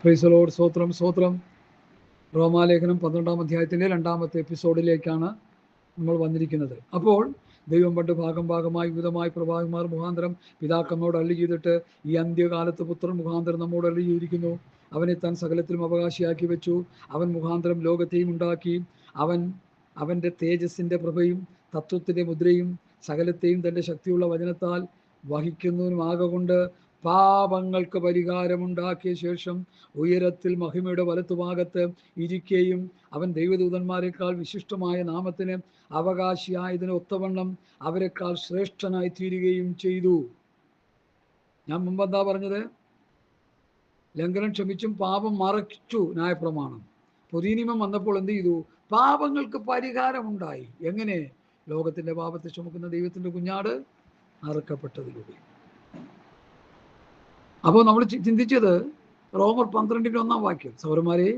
Praise the Lord. സ്തോത്രം സ്തോത്രം. റോമാലേഖനം 12-ാം അധ്യായത്തിൻ്റെ 2-ാമത്തെ എപ്പിസോഡിലേക്കാണ് നമ്മൾ വന്നിരിക്കുന്നത്. അപ്പോൾ ദൈവം പണ്ട് ഭാഗമായി വിവിധമായി പ്രവാചകന്മാർ മുഖാന്തരം പിതാക്കന്മാരോട് അരുളി ചെയ്തിട്ട് ഈ അന്ത്യകാലത്ത് പുത്രൻ മുഖാന്തരം നമ്മോട് അരുളി ചെയ്തിരിക്കുന്നു. അവനെ താൻ സകലത്തിലും അവകാശിയാക്കി വെച്ചു. അവൻ മുഖാന്തരം ലോകത്തെയും ഉണ്ടാക്കി. അവൻ്റെ തേജസ്സിൻ്റെ പ്രഭയും തത്വത്തിൻ്റെ മുദ്രയും സകലത്തെയും തൻ്റെ ശക്തിയുള്ള വചനത്താൽ വഹിക്കുന്നവനുമാകൊണ്ട് പാപങ്ങൾക്ക് പരിഹാരമുണ്ടാക്കിയ ശേഷം ഉയരത്തിൽ മഹിമയുടെ വലത്തുഭാഗത്ത് ഇരിക്കുകയും അവൻ ദൈവദൂതന്മാരെക്കാൾ വിശിഷ്ടമായ നാമത്തിന് അവകാശിയായതിന് ഒത്തവണ്ണം അവരെക്കാൾ ശ്രേഷ്ഠനായി തീരുകയും ചെയ്തു. ഞാൻ മുമ്പെന്താ പറഞ്ഞത്? ലംഘനം ക്ഷമിച്ചും പാപം മറച്ചു ന്യായപ്രമാണം. പുതിയ നിയമം വന്നപ്പോൾ എന്ത് ചെയ്തു? പാപങ്ങൾക്ക് പരിഹാരമുണ്ടായി. എങ്ങനെ? ലോകത്തിൻ്റെ പാപത്തെ ചുമക്കുന്ന ദൈവത്തിൻ്റെ കുഞ്ഞാട് അറുക്കപ്പെട്ടതിലൂടെ. അപ്പോൾ നമ്മൾ ചിന്തിച്ചത് റോമർ 12-1 സഹോദരന്മാരെ,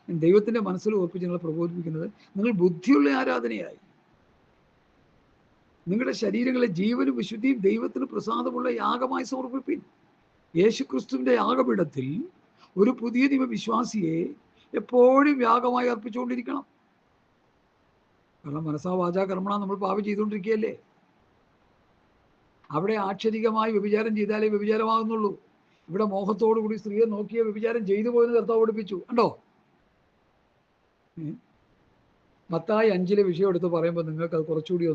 ദൈവത്തിൻ്റെ മനസ്സിൽ ഉറപ്പിച്ച് നിങ്ങളെ പ്രബോധിപ്പിക്കുന്നത്, നിങ്ങൾ ബുദ്ധിയുള്ള ആരാധനയായി നിങ്ങളുടെ ശരീരങ്ങളെ ജീവനും വിശുദ്ധിയും ദൈവത്തിന് പ്രസാദമുള്ള യാഗമായി സമർപ്പിപ്പിൻ. യേശുക്രിസ്തുവിൻ്റെ യാഗപീഠത്തിൽ ഒരു പുതിയ നിയമ വിശ്വാസിയെ എപ്പോഴും യാഗമായി അർപ്പിച്ചുകൊണ്ടിരിക്കണം. കാരണം മനസ്സാ വാചാ കർമ്മണ നമ്മൾ പാപം ചെയ്തുകൊണ്ടിരിക്കുകയല്ലേ. അവിടെ ആക്ഷരികമായി വ്യഭിചാരം ചെയ്താലേ വ്യഭിചാരമാകുന്നുള്ളൂ. ഇവിടെ മോഹത്തോടു കൂടി സ്ത്രീയെ നോക്കിയ വ്യഭിചാരം ചെയ്തു പോയെന്ന് കർത്താവ് പഠിപ്പിച്ചു. കണ്ടോ? മത്തായി 5 വിഷയം എടുത്ത് പറയുമ്പോൾ നിങ്ങൾക്ക് അത് കുറച്ചുകൂടി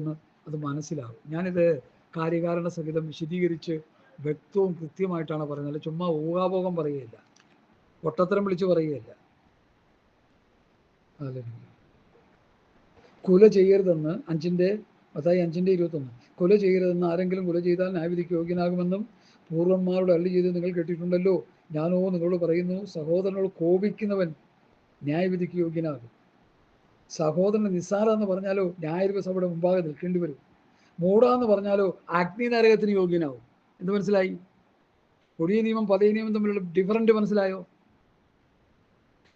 അത് മനസ്സിലാകും. ഞാനിത് കാര്യകാരണ സഹിതം വിശദീകരിച്ച് വ്യക്തവും കൃത്യമായിട്ടാണ് പറയുന്നത്. ചുമ്മാ ഊഹാഭോഗം പറയുകയില്ല, പൊട്ടത്തരം വിളിച്ച് പറയുകയില്ല. കുല ചെയ്യരുതെന്ന് മത്തായി 5:21 കുല ചെയ്യരുതെന്ന് ആരെങ്കിലും കുല ചെയ്താൽ ന്യായവിധിക്ക് യോഗ്യനാകുമെന്നും പൂർവന്മാരോട് അരുളി ചെയ്ത് നിങ്ങൾ കേട്ടിട്ടുണ്ടല്ലോ. ഞാനോ നിങ്ങളോട് പറയുന്നു, സഹോദരനോട് കോപിക്കുന്നവൻ ന്യായവിധിക്ക് യോഗ്യനാകും. സഹോദരന് നിസ്സാര എന്ന് പറഞ്ഞാലോ ന്യായസഭയുടെ മുമ്പാകെ നിൽക്കേണ്ടി വരും. മൂടാന്ന് പറഞ്ഞാലോ അഗ്നി നരകത്തിന് യോഗ്യനാവും. എന്ത് മനസ്സിലായി? പുതിയ നിയമം പഴയ നിയമം തമ്മിലുള്ള ഡിഫറൻറ്റ് മനസ്സിലായോ?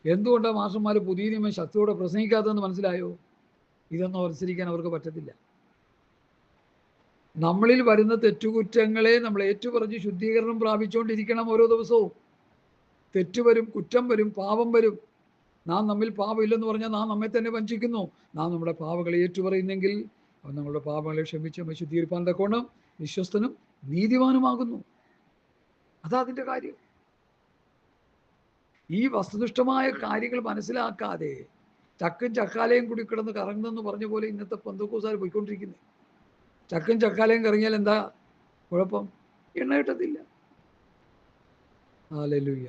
എന്തുകൊണ്ടാണ് മാഷന്മാർ പുതിയ നിയമം ശക്തിയോടെ പ്രസംഗിക്കാത്തതെന്ന് മനസ്സിലായോ? ഇതൊന്നും അനുസരിക്കാൻ അവർക്ക് പറ്റത്തില്ല. നമ്മളിൽ വരുന്ന തെറ്റുകുറ്റങ്ങളെ നമ്മൾ ഏറ്റുപറഞ്ഞ് ശുദ്ധീകരണം പ്രാപിച്ചുകൊണ്ടിരിക്കണം. ഓരോ ദിവസവും തെറ്റുവരും, കുറ്റം വരും, പാപം വരും. നാം നമ്മിൽ പാപമില്ലെന്ന് പറഞ്ഞാൽ നാം നമ്മെ തന്നെ വഞ്ചിക്കുന്നു. നാം നമ്മുടെ പാപങ്ങളെ ഏറ്റുപറയുന്നെങ്കിൽ അവൻ നമ്മളുടെ പാപങ്ങളെ ക്ഷമിച്ച് നമ്മെ ശുദ്ധീകരിപ്പാൻ തക്കോണം വിശ്വസ്തനും നീതിമാനുമാകുന്നു. അതാ അതിൻ്റെ കാര്യം. ഈ വസ്തുനിഷ്ഠമായ കാര്യങ്ങൾ മനസ്സിലാക്കാതെ ചക്കും ചക്കാലയും കൂടി കിടന്ന് കറങ്ങുന്നെന്ന് പറഞ്ഞ പോലെ ഇന്നത്തെ പെന്തക്കോസ്തുകാർ പോയിക്കൊണ്ടിരിക്കുന്നത്. ചക്കും ചക്കാലയും കറങ്ങിയാൽ എന്താ കുഴപ്പം? എണ്ണ കിട്ടത്തില്ല. ഹല്ലേലൂയ.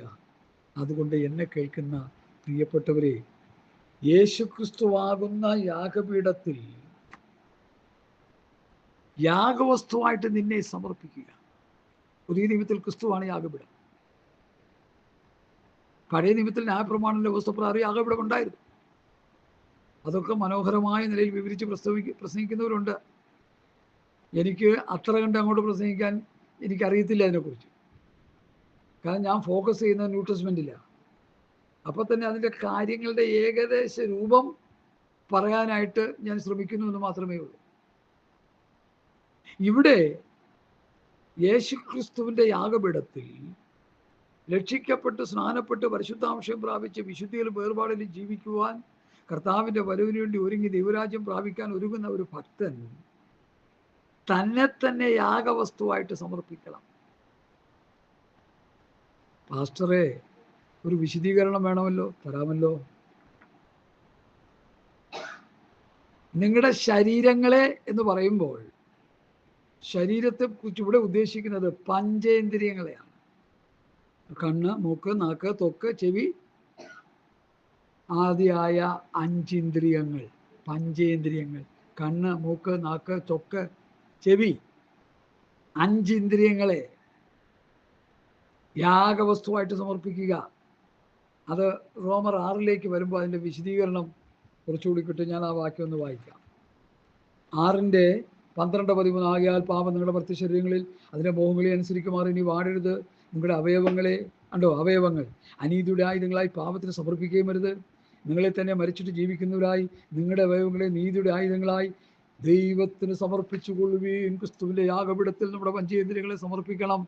അതുകൊണ്ട് എന്നെ കേൾക്കുന്ന പ്രിയപ്പെട്ടവരെ, യേശുക്രിസ്തുവാകുന്ന യാഗപീഠത്തിൽ യാഗവസ്തുവായിട്ട് നിന്നെ സമർപ്പിക്കുക. പുതിയ നിയമത്തിൽ ക്രിസ്തുവാണ് യാഗപീഠം. പഴയ നിയമത്തിൽ ന്യായപ്രമാണത്തിന്റെ വ്യവസ്ഥപ്രകാരം യാഗപീഠം ഉണ്ടായിരുന്നു. അതൊക്കെ മനോഹരമായ നിലയിൽ വിവരിച്ച് പ്രസംഗിക്കുന്നവരുണ്ട്. എനിക്ക് അത്ര കണ്ട് അങ്ങോട്ട് പ്രസംഗിക്കാൻ എനിക്കറിയത്തില്ല അതിനെക്കുറിച്ച്. കാരണം ഞാൻ ഫോക്കസ് ചെയ്യുന്നത് ന്യൂ ടെസ്റ്റ്മെന്റിലാണ്. അപ്പോൾ തന്നെ അതിൻ്റെ കാര്യങ്ങളുടെ ഏകദേശ രൂപം പറയാനായിട്ട് ഞാൻ ശ്രമിക്കുന്നു എന്ന് മാത്രമേ ഉള്ളൂ. ഇവിടെ യേശുക്രിസ്തുവിൻ്റെ യാഗപീഠത്തിൽ രക്ഷിക്കപ്പെട്ട് സ്നാനപ്പെട്ട് പരിശുദ്ധാംശം പ്രാപിച്ച് വിശുദ്ധിയിലും വേർപാടിലും ജീവിക്കുവാൻ കർത്താവിൻ്റെ വരവിന് വേണ്ടി ഒരുങ്ങി ദൈവരാജ്യം പ്രാപിക്കാൻ ഒരുങ്ങുന്ന ഒരു ഭക്തൻ തന്നെ തന്നെ യാഗവസ്തുവായിട്ട് സമർപ്പിക്കണം. പാസ്റ്ററെ, ഒരു വിശദീകരണം വേണമല്ലോ. തരാമല്ലോ. നിങ്ങളുടെ ശരീരങ്ങളെ എന്ന് പറയുമ്പോൾ ശരീരത്തെ കുറിച്ച് ഇവിടെ ഉദ്ദേശിക്കുന്നത് പഞ്ചേന്ദ്രിയങ്ങളെയാണ്. കണ്ണ്, മൂക്ക്, നാക്ക്, ത്വക്ക്, ചെവി ആദിയായ 5 ഇന്ദ്രിയങ്ങൾ. പഞ്ചേന്ദ്രിയങ്ങൾ. കണ്ണ്, മൂക്ക്, നാക്ക്, ത്വക്ക്, ചെവി, 5 ഇന്ദ്രിയങ്ങളെ യാഗവസ്തുവായിട്ട് സമർപ്പിക്കുക. അത് റോമർ 6 വരുമ്പോൾ അതിൻ്റെ വിശദീകരണം കുറച്ചുകൂടി കിട്ടും. ഞാൻ ആ വാക്യം ഒന്ന് വായിക്കാം. 6:12-13 ആകയാൽ പാപം നിങ്ങളുടെ ഭർത്തി ശരീരങ്ങളിൽ അതിൻ്റെ മോഹങ്ങളെ അനുസരിക്കുമാറ് ഇനി വാടരുത്. നിങ്ങളുടെ അവയവങ്ങൾ അനീതിയുടെ ആയുധങ്ങളായി പാപത്തിന് സമർപ്പിക്കുകയും വരുത്. നിങ്ങളെ തന്നെ മരിച്ചിട്ട് ജീവിക്കുന്നവരായി നിങ്ങളുടെ അവയവങ്ങളെ നീതിയുടെ ആയുധങ്ങളായി ദൈവത്തിന് സമർപ്പിച്ചു കൊള്ളുകയും ക്രിസ്തുവിൻ്റെ യാഗപീഠത്തിൽ നമ്മുടെ പഞ്ചേന്ദ്രിയങ്ങളെ സമർപ്പിക്കണം.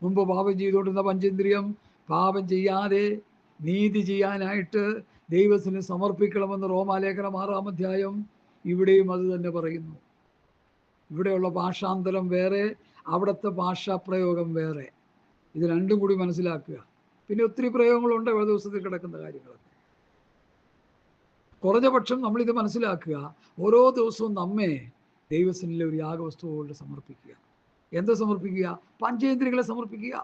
മുമ്പ് പാപം ചെയ്തുകൊണ്ടിരുന്ന പഞ്ചേന്ദ്രിയം പാപം ചെയ്യാതെ നീതി ചെയ്യാനായിട്ട് ദൈവത്തിന് സമർപ്പിക്കണമെന്ന് റോമാലേഖനം 6-ാം അധ്യായം ഇവിടെയും അത് തന്നെ പറയുന്നു. ഇവിടെയുള്ള ഭാഷാന്തരം വേറെ, അവിടുത്തെ ഭാഷാപ്രയോഗം വേറെ. ഇത് രണ്ടും കൂടി മനസ്സിലാക്കുക. പിന്നെ ഒത്തിരി പ്രയോഗങ്ങളുണ്ട് ദിവസത്തിൽ കിടക്കുന്ന കാര്യങ്ങളൊക്കെ. കുറഞ്ഞ പക്ഷം നമ്മളിത് മനസ്സിലാക്കുക. ഓരോ ദിവസവും നമ്മെ ദൈവസന്നിധിയിൽ ഒരു യാഗവസ്തുക്കളുടെ സമർപ്പിക്കുക. എന്ത് സമർപ്പിക്കുക? പഞ്ചേന്ദ്രിയങ്ങളെ സമർപ്പിക്കുക.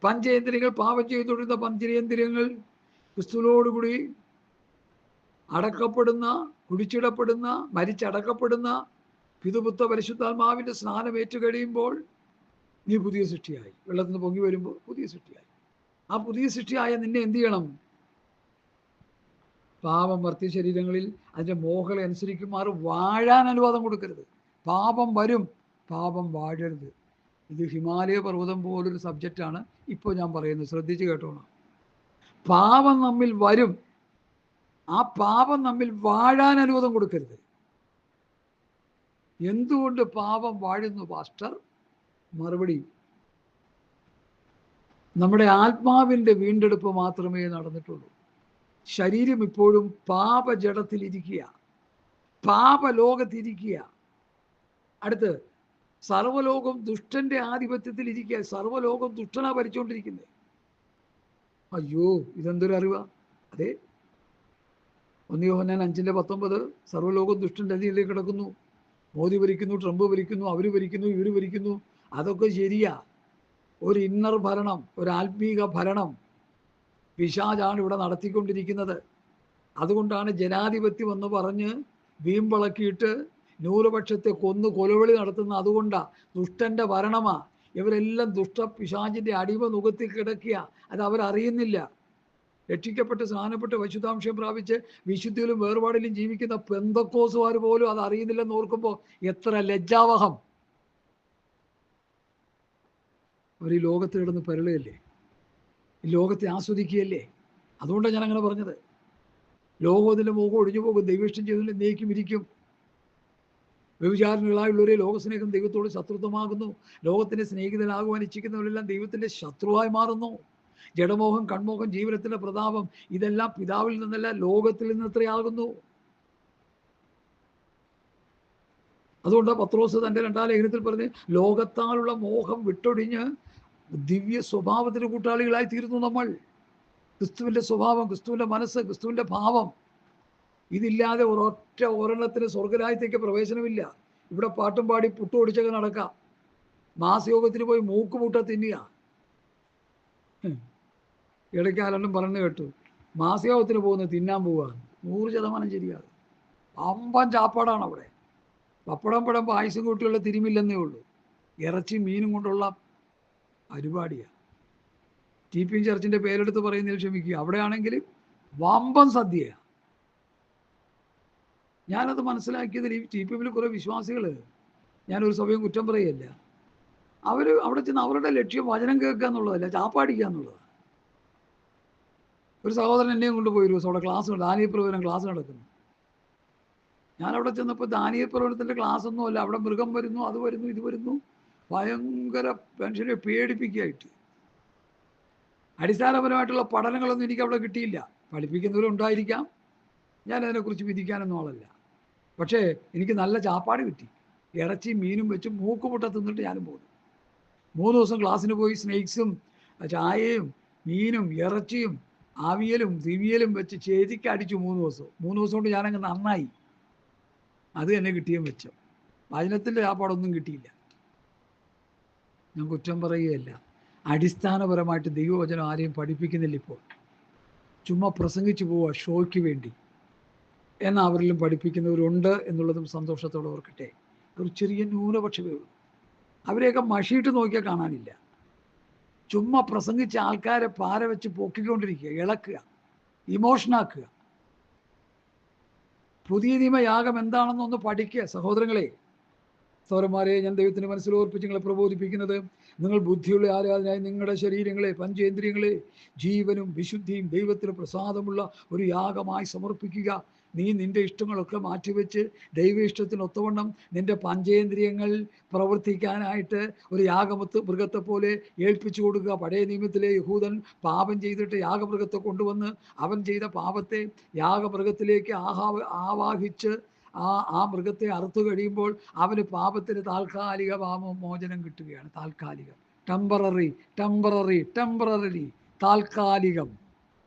പഞ്ചേന്ദ്രിയങ്ങൾ, പാപം ചെയ്തുകൊണ്ടിരുന്ന പഞ്ചേന്ദ്രിയങ്ങൾ ക്രിസ്തുവിനോടുകൂടി അടക്കപ്പെടുന്ന, കുടിച്ചിടപ്പെടുന്ന, മരിച്ചടക്കപ്പെടുന്ന പിതുപുത്ര പരിശുദ്ധാത്മാവിൻ്റെ സ്നാനം ഏറ്റുകഴിയുമ്പോൾ നീ പുതിയ സൃഷ്ടിയായി. വെള്ളത്തിൽ നിന്ന് പൊങ്ങി വരുമ്പോൾ പുതിയ സൃഷ്ടിയായി. ആ പുതിയ സൃഷ്ടിയായ നിന്നെ എന്ത് ചെയ്യണം? പാപം വർത്തിയ ശരീരങ്ങളിൽ അതിൻ്റെ മോഹങ്ങളെ അനുസരിക്കുമാർ വാഴാൻ അനുവാദം കൊടുക്കരുത്. പാപം വരും, പാപം വാഴരുത്. ഇത് ഹിമാലയ പർവ്വതം പോലൊരു സബ്ജക്റ്റാണ് ഇപ്പോൾ ഞാൻ പറയുന്നത്. ശ്രദ്ധിച്ച് കേട്ടോണം. പാപം നമ്മിൽ വരും, ആ പാപം നമ്മിൽ വാഴാൻ അനുവാദം കൊടുക്കരുത്. എന്തുകൊണ്ട് പാപം വാഴുന്നു പാസ്റ്റർ? മറുപടി, നമ്മുടെ ആത്മാവിൻ്റെ വീണ്ടെടുപ്പ് മാത്രമേ നടന്നിട്ടുള്ളൂ. ശരീരം ഇപ്പോഴും പാപജടത്തിലിരിക്കുക, പാപലോകത്തിരിക്കുക. അടുത്ത് സർവ്വലോകം ദുഷ്ടന്റെ ആധിപത്യത്തിൽ ഇരിക്കുക. സർവ്വലോകം ദുഷ്ടനാ ഭരിച്ചുകൊണ്ടിരിക്കുന്നത്. അയ്യോ, ഇതെന്തൊരു അറിവാ! അതെ, 1 യോഹന്നാൻ 5:19 സർവ്വലോകം ദുഷ്ടന്റെ അധീനതയിൽ കിടക്കുന്നു. മോദി ഭരിക്കുന്നു, ട്രംപ് ഭരിക്കുന്നു, അവര് ഭരിക്കുന്നു, ഇവര് ഭരിക്കുന്നു. അതൊക്കെ ശരിയാ. ഒരു ഇന്നർ ഭരണം, ഒരു ആത്മീക ഭരണം പിശാചാണ് ഇവിടെ നടത്തിക്കൊണ്ടിരിക്കുന്നത്. അതുകൊണ്ടാണ് ജനാധിപത്യം എന്ന് പറഞ്ഞ് വീമ്പിളക്കിയിട്ട് ന്യൂനപക്ഷത്തെ കൊന്നു കൊലവിളി നടത്തുന്ന. അതുകൊണ്ടാ, ദുഷ്ടന്റെ ഭരണമാ. ഇവരെല്ലാം ദുഷ്ട പിശാചിന്റെ അടിമ നുകത്തിൽ കിടക്കുക. അത് അവരറിയുന്നില്ല. രക്ഷിക്കപ്പെട്ട് സ്നാനപ്പെട്ട് വിശുദ്ധാംശം പ്രാപിച്ച് വിശുദ്ധിയിലും വേർപാടിലും ജീവിക്കുന്ന പെന്തക്കോസുകാർ പോലും അത് അറിയുന്നില്ലെന്ന് ഓർക്കുമ്പോൾ എത്ര ലജ്ജാവഹം. അവർ ഈ ലോകത്ത് കിടന്ന് പരളുകയല്ലേ, ഈ ലോകത്തെ ആസ്വദിക്കുകയല്ലേ. അതുകൊണ്ടാണ് ഞാൻ അങ്ങനെ പറഞ്ഞത്. ലോകത്തിൻ്റെ മോഹം ഒഴിഞ്ഞു പോകും, ദൈവേഷ്ടം ചെയ്തതിൽ എന്നേക്കും ഇരിക്കും. വ്യഭിചാരികളായുള്ളവരെ ലോകസ്നേഹം ദൈവത്തോട് ശത്രുത്വമാകുന്നു. ലോകത്തിൻ്റെ സ്നേഹിതനാകുവാൻ ഇച്ഛിക്കുന്നവരെല്ലാം ദൈവത്തിൻ്റെ ശത്രുവായി മാറുന്നു. ജഡമോഹം, കൺമോഹം, ജീവനത്തിൻ്റെ പ്രതാപം, ഇതെല്ലാം പിതാവിൽ നിന്നല്ല ലോകത്തിൽ നിന്ന് എത്രയാകുന്നു. അതുകൊണ്ട് പത്രോസ് തൻ്റെ 2-ാം ലേഖനത്തിൽ പറഞ്ഞ് ലോകത്താലുള്ള മോഹം വിട്ടൊടിഞ്ഞ് ദിവ്യ സ്വഭാവത്തിന് കൂട്ടാളികളായി തീരുന്നു നമ്മൾ. ക്രിസ്തുവിൻ്റെ സ്വഭാവം, ക്രിസ്തുവിൻ്റെ മനസ്സ്, ക്രിസ്തുവിൻ്റെ ഭാവം, ഇതില്ലാതെ ഒരെണ്ണത്തിന് സ്വർഗരാജ്യത്തേക്ക് പ്രവേശനമില്ല. ഇവിടെ പാട്ടും പാടി പുട്ടുപൊടിച്ചൊക്കെ നടക്കാം. മാസയോഗത്തിന് പോയി മൂക്കുമുട്ട തിന്നുക. ഇടയ്ക്ക് ആരെല്ലാം പറഞ്ഞു കേട്ടു, മാസയോഗത്തിന് പോകുന്നത് തിന്നാൻ പോവുകയാണ്. 100% ശരിയാണ്. അമ്പൻ ചാപ്പാടാണ് അവിടെ. പപ്പടം പഴം പായസം കൂട്ടിയുള്ള തിരുമില്ലെന്നേ ഉള്ളൂ. ഇറച്ചി മീനും കൊണ്ടുള്ള പരിപാടിയാണ്. TPM ചർച്ചിൻ്റെ പേരെടുത്ത് പറയുന്നതിൽ ക്ഷമിക്കുക. അവിടെയാണെങ്കിൽ വമ്പൻ സദ്യയാണ്. ഞാനത് മനസ്സിലാക്കിയതിൽ ഈ TPM കുറേ വിശ്വാസികൾ, ഞാനൊരു സഭയും കുറ്റം പറയുകയല്ല, അവർ അവിടെ ചെന്ന് അവരുടെ ലക്ഷ്യം വചനം കേൾക്കുക എന്നുള്ളതല്ല, ചാപ്പാടിക്കുക എന്നുള്ളതാണ്. ഒരു സഹോദരൻ എന്നെയും കൊണ്ടുപോയി ഒരു ദിവസം അവിടെ ക്ലാസ്, ദാനിയേൽ പ്രവചനം ക്ലാസ് നടക്കുന്നു. ഞാനവിടെ ചെന്നപ്പോൾ ദാനിയേൽ പ്രവചനത്തിൻ്റെ ക്ലാസ് ഒന്നുമല്ല. അവിടെ മൃഗം വരുന്നു, അത് വരുന്നു, ഇത് വരുന്നു, ഭയങ്കര മനുഷ്യരെ പേടിപ്പിക്കുകയായിട്ട്. അടിസ്ഥാനപരമായിട്ടുള്ള പഠനങ്ങളൊന്നും എനിക്ക് അവിടെ കിട്ടിയില്ല. പഠിപ്പിക്കുന്നവരുണ്ടായിരിക്കാം, ഞാൻ അതിനെക്കുറിച്ച് വിധിക്കാനൊന്നും ആളല്ല. പക്ഷേ എനിക്ക് നല്ല ചാപ്പാട് കിട്ടി. ഇറച്ചിയും മീനും വെച്ച് മൂക്കുമുട്ട തിന്നിട്ട് ഞാനും പോകുന്നു. 3 ദിവസം ക്ലാസ്സിന് പോയി സ്നേക്സും ചായയും മീനും ഇറച്ചിയും ആവിയലും ദിവിയലും വെച്ച് ചേതിക്ക് അടിച്ചു 3 ദിവസം. 3 ദിവസം കൊണ്ട് ഞാനങ്ങ് നന്നായി. അത് തന്നെ കിട്ടിയും വെച്ചു. വചനത്തിൻ്റെ ചാപ്പാടൊന്നും കിട്ടിയില്ല. ഞാൻ കുറ്റം പറയുകയല്ല. അടിസ്ഥാനപരമായിട്ട് ദൈവവചനം ആരെയും പഠിപ്പിക്കുന്നില്ല ഇപ്പോൾ. ചുമ്മാ പ്രസംഗിച്ചു പോവുക ഷോയ്ക്ക് വേണ്ടി. എന്നാൽ അവരിലും പഠിപ്പിക്കുന്നവരുണ്ട് എന്നുള്ളതും സന്തോഷത്തോടെ ഓർക്കട്ടെ. ഒരു ചെറിയ ന്യൂനപക്ഷമേ ഉള്ളൂ. അവരെയൊക്കെ മഷിയിട്ട് നോക്കിയാൽ കാണാനില്ല. ചുമ്മാ പ്രസംഗിച്ച ആൾക്കാരെ പാര വെച്ച് പൊക്കിക്കൊണ്ടിരിക്കുക, ഇളക്കുക, ഇമോഷനാക്കുക. പുതിയ നിയമയാഗം എന്താണെന്നൊന്ന് പഠിക്കുക സഹോദരങ്ങളെ. സഹോദരന്മാരെ, ഞാൻ ദൈവത്തിന് മനസ്സിൽ ഓർപ്പിച്ച് നിങ്ങളെ പ്രബോധിപ്പിക്കുന്നത്, നിങ്ങൾ ബുദ്ധിയുള്ള ആരാധനയായി നിങ്ങളുടെ ശരീരങ്ങളെ, പഞ്ചേന്ദ്രിയങ്ങളെ ജീവനും വിശുദ്ധിയും ദൈവത്തിന് പ്രസാദമുള്ള ഒരു യാഗമായി സമർപ്പിക്കുക. നീ നിന്റെ ഇഷ്ടങ്ങളൊക്കെ മാറ്റിവെച്ച് ദൈവ ഇഷ്ടത്തിന് ഒത്തവണ്ണം നിന്റെ പഞ്ചേന്ദ്രിയങ്ങൾ പ്രവർത്തിക്കാനായിട്ട് ഒരു മൃഗത്തെ പോലെ ഏൽപ്പിച്ചു കൊടുക്കുക. പഴയ നിയമത്തിലെ യഹൂദൻ പാപം ചെയ്തിട്ട് യാഗമൃഗത്തെ കൊണ്ടുവന്ന് അവൻ ചെയ്ത പാപത്തെ യാഗമൃഗത്തിലേക്ക് ആവാഹിച്ച് ആ മൃഗത്തെ അറുത്തു കഴിയുമ്പോൾ അവന് പാപത്തിന് താൽക്കാലിക മോചനം കിട്ടുകയാണ്. താൽക്കാലികം, ടെമ്പററി, താൽക്കാലികം.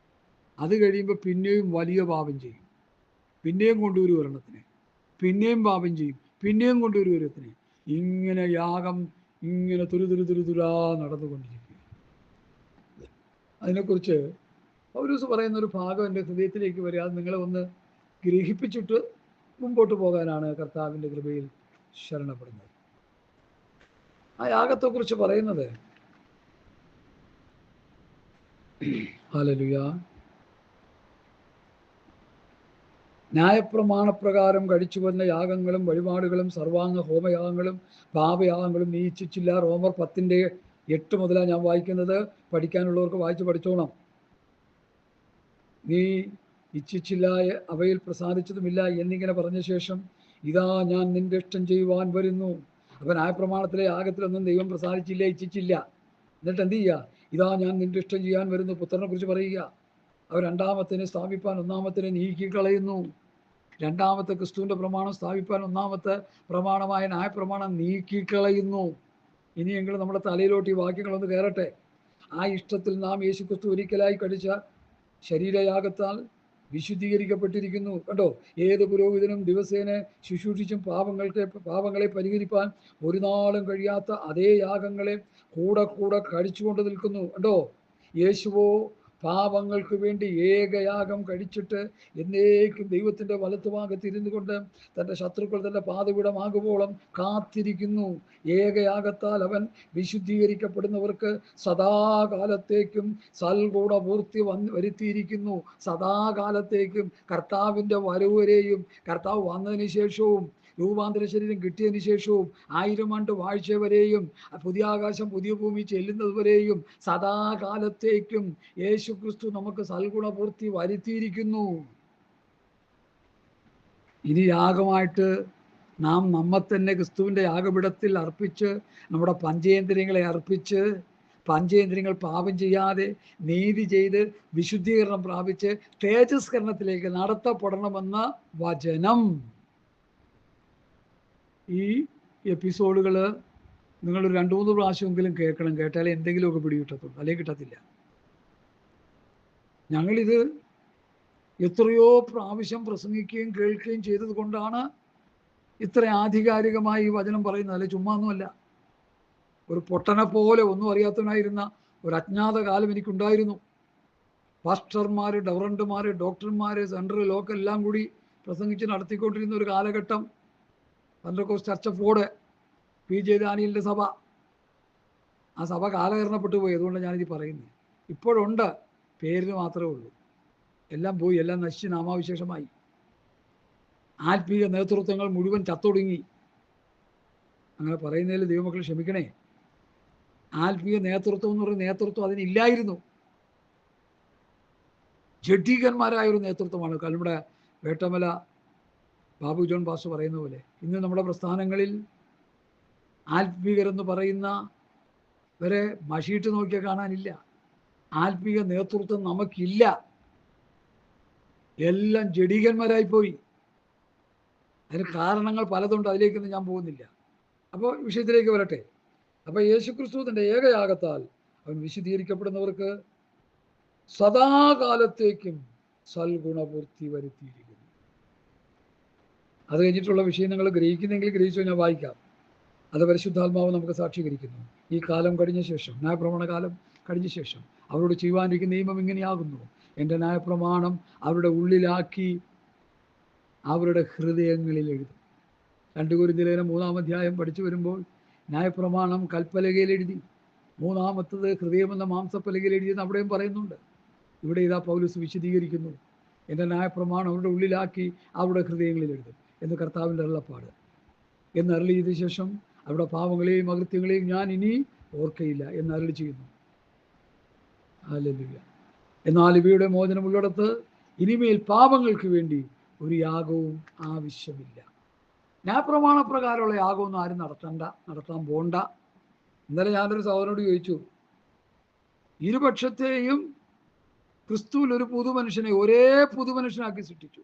അത് കഴിയുമ്പോൾ പിന്നെയും വലിയ പാപം ചെയ്യും, പിന്നെയും കൊണ്ടുവരും ഒരെണ്ണത്തിന്, പിന്നെയും പാപം ചെയ്യും, പിന്നെയും കൊണ്ടുവരും ഒരെണ്ണത്തിന്. ഇങ്ങനെ യാഗം ഇങ്ങനെ തുരുതുരാ നടന്നുകൊണ്ടിരിക്കുക. അതിനെക്കുറിച്ച് പൗലോസ് പറയുന്ന ഒരു ഭാഗം എൻ്റെ ഹൃദയത്തിലേക്ക് വരിക. അത് നിങ്ങളെ ഒന്ന് ഗ്രഹിപ്പിച്ചിട്ട് മുമ്പോട്ട് പോകാനാണ് കർത്താവിൻ്റെ കൃപയിൽ ശരണപ്പെടുന്നത്. ആ യാഗത്തെക്കുറിച്ച് പറയുന്നത്, ഹല്ലേലൂയ, ന്യായപ്രമാണപ്രകാരം കഴിച്ചു വന്ന യാഗങ്ങളും വഴിപാടുകളും സർവാംഗ ഹോമയാഗങ്ങളും പാപയാഗങ്ങളും നീ ഇച്ഛിച്ചില്ല. റോമർ 10:8 മുതലാണ് ഞാൻ വായിക്കുന്നത്. പഠിക്കാനുള്ളവർക്ക് വായിച്ച് പഠിച്ചോണം. നീ ഇച്ഛിച്ചില്ല, അവയിൽ പ്രസാദിച്ചതുമില്ല എന്നിങ്ങനെ പറഞ്ഞ ശേഷം ഇതാ ഞാൻ നിന്റെ ഇഷ്ടം ചെയ്യുവാൻ വരുന്നു. അപ്പൊ ന്യായപ്രമാണത്തിലെ യാഗത്തിലൊന്നും ദൈവം പ്രസാദിച്ചില്ല, ഇച്ഛിച്ചില്ല. എന്നിട്ട് എന്ത് ചെയ്യുക? ഇതാ ഞാൻ നിന്റെ ഇഷ്ടം ചെയ്യാൻ വരുന്നു. പുത്രനെ കുറിച്ച് പറയുക. അവർ രണ്ടാമത്തിനെ സ്ഥാപിപ്പാൻ ഒന്നാമത്തിനെ നീക്കിക്കളയുന്നു. രണ്ടാമത്തെ ക്രിസ്തുവിന്റെ പ്രമാണം സ്ഥാപിപ്പാൻ ഒന്നാമത്തെ പ്രമാണമായ ന്യായപ്രമാണം നീക്കിക്കളയുന്നു. ഇനിയെങ്കിലും നമ്മുടെ തലയിലോട്ട് ഈ വാക്യങ്ങളൊന്ന് കയറട്ടെ. ആ ഇഷ്ടത്തിൽ നാം യേശുക്രിസ്തു ഒരിക്കലായി കഴിച്ച ശരീരയാഗത്താൽ വിശുദ്ധീകരിക്കപ്പെട്ടിരിക്കുന്നു. കണ്ടോ, ഏത് പുരോഹിതനും ദിവസേന ശുശ്രൂഷിച്ചും പാപങ്ങളെ പരിഹരിപ്പാൻ ഒരു നാളും കഴിയാത്ത അതേ യാഗങ്ങളെ കൂടെ കഴിച്ചുകൊണ്ട് നിൽക്കുന്നു. കണ്ടോ, യേശുവോ പാപങ്ങൾക്ക് വേണ്ടി ഏകയാഗം കഴിച്ചിട്ട് എന്നേക്കും ദൈവത്തിൻ്റെ വലത്തുഭാഗത്ത് ഇരുന്നു കൊണ്ട് തൻ്റെ ശത്രുക്കൾ തൻ്റെ പാതവിടമാകുമ്പോളം കാത്തിരിക്കുന്നു. ഏകയാഗത്താൽ അവൻ വിശുദ്ധീകരിക്കപ്പെടുന്നവർക്ക് സദാകാലത്തേക്കും സൽഗുണപൂർത്തി വരുത്തിയിരിക്കുന്നു. സദാകാലത്തേക്കും കർത്താവിൻ്റെ വരവുവരെയും കർത്താവ് വന്നതിന് ശേഷവും രൂപാന്തര ശരീരം കിട്ടിയതിന് ശേഷവും 1000 ആണ്ട് വാഴ്ച വരെയും പുതിയ ആകാശം പുതിയ ഭൂമി ചെല്ലുന്നത് വരെയും സദാകാലത്തേക്കും യേശു ക്രിസ്തു നമുക്ക് സൽഗുണപൂർത്തി വരുത്തിയിരിക്കുന്നു. ഇനി യാഗമായിട്ട് നാം നമ്മെ തന്നെ ക്രിസ്തുവിൻ്റെ യാഗപീഠത്തിൽ അർപ്പിച്ച് നമ്മുടെ പഞ്ചേന്ദ്രിയങ്ങളെ അർപ്പിച്ച് പഞ്ചേന്ദ്രിയങ്ങൾ പാപം ചെയ്യാതെ നീതി ചെയ്ത് വിശുദ്ധീകരണം പ്രാപിച്ച് തേജസ്കരണത്തിലേക്ക് നടത്തപ്പെടണമെന്ന വചനം. ഈ എപ്പിസോഡുകൾ നിങ്ങൾ 2-3 പ്രാവശ്യമെങ്കിലും കേൾക്കണം. കേട്ടാലേ എന്തെങ്കിലുമൊക്കെ പിടികിട്ടത്തുള്ളൂ, അല്ലെങ്കിൽ കിട്ടത്തില്ല. ഞങ്ങളിത് എത്രയോ പ്രാവശ്യം പ്രസംഗിക്കുകയും കേൾക്കുകയും ചെയ്തത് കൊണ്ടാണ് ഇത്ര ആധികാരികമായി ഈ വചനം പറയുന്നത്. അല്ലെ ചുമ്മാ ഒന്നുമല്ല. ഒരു പൊട്ടനെ പോലെ ഒന്നും അറിയാത്തവനായിരുന്ന ഒരു അജ്ഞാത കാലം എനിക്കുണ്ടായിരുന്നു. പാസ്റ്റർമാർ, ഡവറന്റുമാർ, ഡോക്ടർമാർ, സെൻട്രൽ ലോക്കൽ എല്ലാം കൂടി പ്രസംഗിച്ച് നടത്തിക്കൊണ്ടിരുന്ന ഒരു കാലഘട്ടം. Pentecost church of God, PJ ദാനിയേലിൻ്റെ സഭ. ആ സഭ കാലഹരണപ്പെട്ടു പോയി. അതുകൊണ്ട് ഞാനിത് പറയുന്നത്. ഇപ്പോഴുണ്ട്, പേരിന് മാത്രമേ ഉള്ളൂ. എല്ലാം പോയി, എല്ലാം നശിച്ച് നാമാവിശേഷമായി. ആത്മീയ നേതൃത്വങ്ങൾ മുഴുവൻ ചത്തൊടുങ്ങി. അങ്ങനെ പറയുന്നതിൽ ദൈവമക്കൾ ക്ഷമിക്കണേ. ആത്മീയ നേതൃത്വം എന്ന് പറയുന്ന നേതൃത്വം അതിനില്ലായിരുന്നു. ജഡീകന്മാരായ ഒരു നേതൃത്വമാണ്. നമ്മുടെ വേട്ടമല ബാബു ജോൺ പാസ്റ്റർ പറയുന്ന പോലെ ഇന്ന് നമ്മുടെ പ്രസ്ഥാനങ്ങളിൽ ആത്മീകരെന്ന് പറയുന്ന വരെ മഷീട്ട് നോക്കിയാൽ കാണാനില്ല. ആത്മീയ നേതൃത്വം നമുക്കില്ല. എല്ലാം ജഡീകന്മാരായിപ്പോയി. അതിന് കാരണങ്ങൾ പലതുണ്ട്, അതിലേക്കൊന്നും ഞാൻ പോകുന്നില്ല. അപ്പോൾ വിഷയത്തിലേക്ക് വരട്ടെ. അപ്പോൾ യേശുക്രിസ്തു തൻ്റെ ഏകയാഗത്താൽ അവൻ വിശുദ്ധീകരിക്കപ്പെടുന്നവർക്ക് സദാകാലത്തേക്കും സൽഗുണപൂർത്തി വരുത്തിയിരിക്കുന്നു. അത് കഴിഞ്ഞിട്ടുള്ള വിഷയം നിങ്ങൾ ഗ്രഹിക്കുന്നെങ്കിൽ ഗ്രഹിച്ചോ, ഞാൻ വായിക്കാം. അത് പരിശുദ്ധാത്മാവ് നമുക്ക് സാക്ഷീകരിക്കുന്നു. ഈ കാലം കഴിഞ്ഞ ശേഷം, ന്യായപ്രമാണ കാലം കഴിഞ്ഞ ശേഷം അവരോട് ചെയ്യുവാനിരിക്കുന്ന നിയമം ഇങ്ങനെയാകുന്നു: എൻ്റെ ന്യായപ്രമാണം അവരുടെ ഉള്ളിലാക്കി അവരുടെ ഹൃദയങ്ങളിൽ എഴുതും. 2 കൊരിന്ത്യർ 3-ാം അധ്യായം പഠിച്ചു വരുമ്പോൾ ന്യായപ്രമാണം കൽപ്പലകയിൽ എഴുതി, 3-ാമത്തത് ഹൃദയമെന്ന മാംസപ്പലകയിൽ എഴുതിയെന്ന് അവിടെയും പറയുന്നുണ്ട്. ഇവിടെ ഇതാ പൗലോസ് വിശദീകരിക്കുന്നു: എൻ്റെ ന്യായപ്രമാണം അവരുടെ ഉള്ളിലാക്കി അവരുടെ ഹൃദയങ്ങളിൽ എഴുതും എന്ന് കർത്താവിൻ്റെ അരുളപ്പാട്. എന്ന് അരുളി ചെയ്ത ശേഷം അവരുടെ പാവങ്ങളെയും അകൃത്യങ്ങളെയും ഞാൻ ഇനി ഓർക്കയില്ല എന്ന് അരുളി ചെയ്യുന്നു. ഹല്ലേലൂയ. എന്നാൽ ഇവയുടെ മോചനമുള്ളിടത്ത് ഇനിമേൽ പാപങ്ങൾക്ക് വേണ്ടി ഒരു യാഗവും ആവശ്യമില്ല. ന്യായപ്രമാണപ്രകാരമുള്ള യാഗമൊന്നും ആരും നടത്താൻ പോണ്ട. ഇന്നലെ ഞാനൊരു സഹോദരനോട് ചോദിച്ചു, ഇരുപക്ഷത്തെയും ക്രിസ്തുവിൽ ഒരു പുതുമനുഷ്യനെ ഒരേ പുതുമനുഷ്യനാക്കി സൃഷ്ടിച്ചു.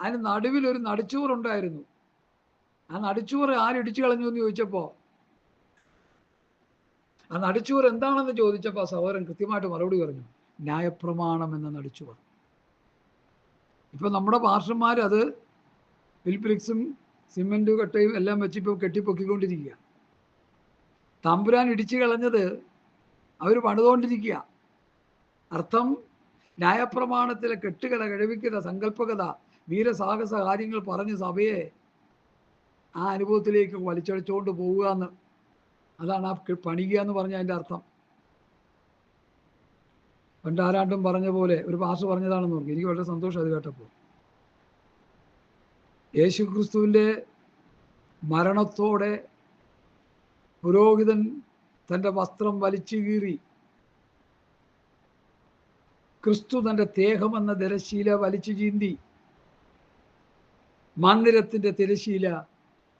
അതിന് നടുവിൽ ഒരു നടിച്ചുവറുണ്ടായിരുന്നു. ആ നടിച്ചുവർ ആരിടിച്ചു കളഞ്ഞു എന്ന് ചോദിച്ചപ്പോ, ആ നടിച്ചുവർ എന്താണെന്ന് ചോദിച്ചപ്പോൾ ആ സഹോദരൻ കൃത്യമായിട്ട് മറുപടി പറഞ്ഞു, ന്യായപ്രമാണം എന്ന നടിച്ചുവർ. ഇപ്പൊ നമ്മുടെ പാർഷന്മാർ അത് ഫിൽബ്രിക്സും സിമെന്റ് കട്ടയും എല്ലാം വെച്ച് ഇപ്പോൾ കെട്ടിപ്പൊക്കിക്കൊണ്ടിരിക്കുക. തമ്പുരാൻ ഇടിച്ചു കളഞ്ഞത് അവർ പണിതുകൊണ്ടിരിക്കുക. അർത്ഥം, ന്യായപ്രമാണത്തിലെ കെട്ടുകഥ, കഴിവിക്കഥ, സങ്കല്പകഥ, വീരസാഹസ കാര്യങ്ങൾ പറഞ്ഞ് സഭയെ ആ അനുഭവത്തിലേക്ക് വലിച്ചടിച്ചുകൊണ്ട് പോവുക എന്ന്. അതാണ് ആ പണിയുക എന്ന് പറഞ്ഞ അതിൻ്റെ അർത്ഥം. പണ്ട് ആരാണ്ടും പറഞ്ഞ പോലെ ഒരു പാസ്റ്റർ പറഞ്ഞതാണെന്ന് പറഞ്ഞു. എനിക്ക് വളരെ സന്തോഷം അത് കേട്ടപ്പോൾ. യേശു ക്രിസ്തുവിൻ്റെ മരണത്തോടെ പുരോഹിതൻ തൻ്റെ വസ്ത്രം വലിച്ചു കീറി ക്രിസ്തു തൻ്റെ ദേഹമെന്ന തിരശ്ശീല വലിച്ചു ചീന്തി, മന്ദിരത്തിൻ്റെ തിരശ്ശീല